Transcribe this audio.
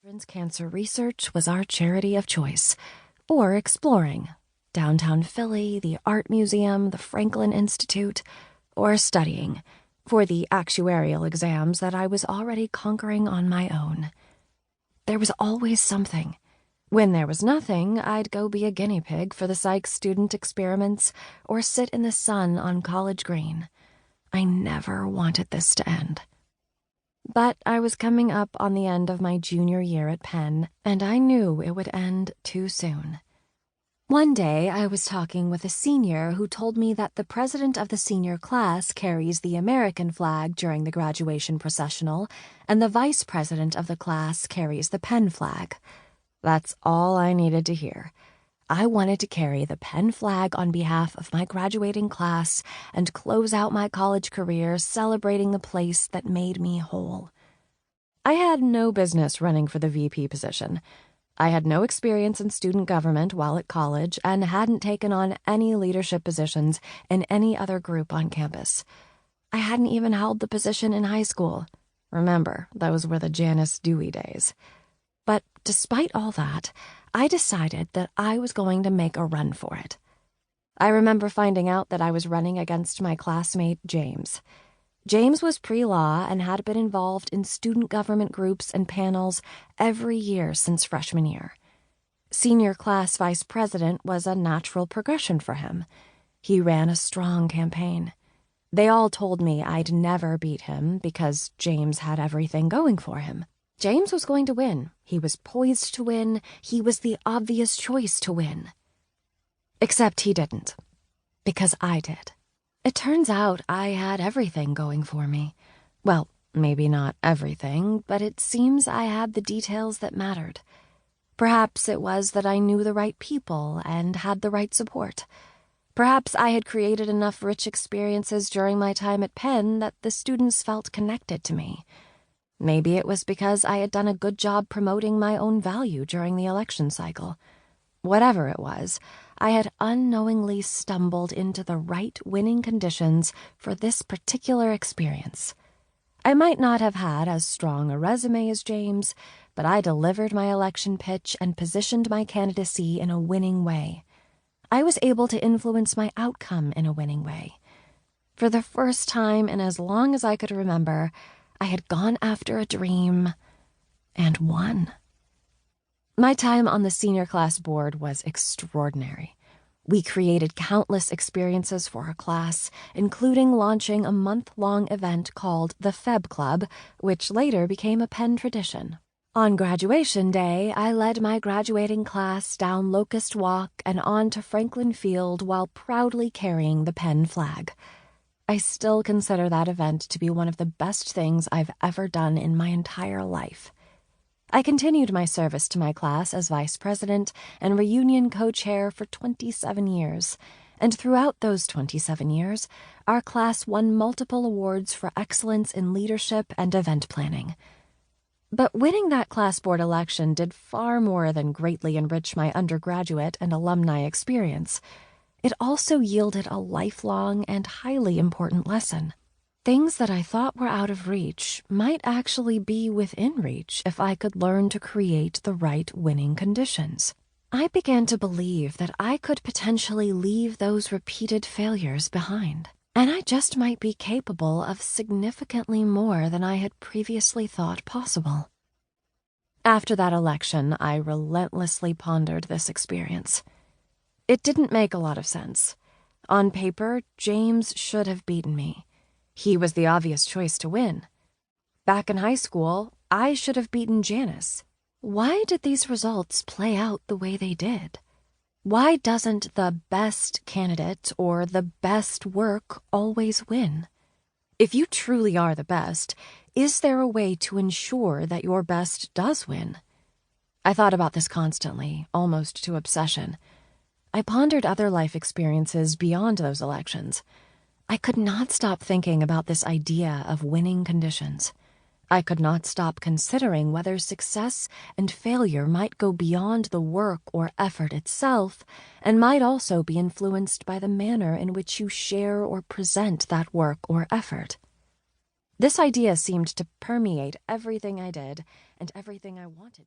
Children's cancer research was our charity of choice, or exploring downtown Philly, the Art Museum, the Franklin Institute, or studying for the actuarial exams that I was already conquering on my own. There was always something. When there was nothing, I'd go be a guinea pig for the psych student experiments or sit in the sun on College Green. I never wanted this to end. But I was coming up on the end of my junior year at Penn, and I knew it would end too soon. One day, I was talking with a senior who told me that the president of the senior class carries the American flag during the graduation processional, and the vice president of the class carries the Penn flag. That's all I needed to hear. I wanted to carry the Penn flag on behalf of my graduating class and close out my college career celebrating the place that made me whole. I had no business running for the VP position. I had no experience in student government while at college and hadn't taken on any leadership positions in any other group on campus. I hadn't even held the position in high school. Remember, those were the Janice Dewey days. But despite all that, I decided that I was going to make a run for it. I remember finding out that I was running against my classmate, James. James was pre-law and had been involved in student government groups and panels every year since freshman year. Senior class vice president was a natural progression for him. He ran a strong campaign. They all told me I'd never beat him because James had everything going for him. James was going to win. He was poised to win. He was the obvious choice to win. Except he didn't, because I did. It turns out I had everything going for me. Well, maybe not everything, but it seems I had the details that mattered. Perhaps it was that I knew the right people and had the right support. Perhaps I had created enough rich experiences during my time at Penn that the students felt connected to me. Maybe it was because I had done a good job promoting my own value during the election cycle. Whatever it was, I had unknowingly stumbled into the right winning conditions for this particular experience. I might not have had as strong a resume as James, but I delivered my election pitch and positioned my candidacy in a winning way. I was able to influence my outcome in a winning way. For the first time in as long as I could remember, I had gone after a dream and won. My time on the senior class board was extraordinary. We created countless experiences for our class, including launching a month-long event called the Feb Club, which later became a Penn tradition. On graduation day, I led my graduating class down Locust Walk and on to Franklin Field while proudly carrying the Penn flag. I still consider that event to be one of the best things I've ever done in my entire life. I continued my service to my class as vice president and reunion co-chair for 27 years, and throughout those 27 years, our class won multiple awards for excellence in leadership and event planning. But winning that class board election did far more than greatly enrich my undergraduate and alumni experience. It also yielded a lifelong and highly important lesson. Things that I thought were out of reach might actually be within reach if I could learn to create the right winning conditions. I began to believe that I could potentially leave those repeated failures behind, and I just might be capable of significantly more than I had previously thought possible. After that election, I relentlessly pondered this experience. It didn't make a lot of sense. On paper, James should have beaten me. He was the obvious choice to win. Back in high school, I should have beaten Janice. Why did these results play out the way they did? Why doesn't the best candidate or the best work always win? If you truly are the best, is there a way to ensure that your best does win? I thought about this constantly, almost to obsession. I pondered other life experiences beyond those elections. I could not stop thinking about this idea of winning conditions. I could not stop considering whether success and failure might go beyond the work or effort itself and might also be influenced by the manner in which you share or present that work or effort. This idea seemed to permeate everything I did and everything I wanted to.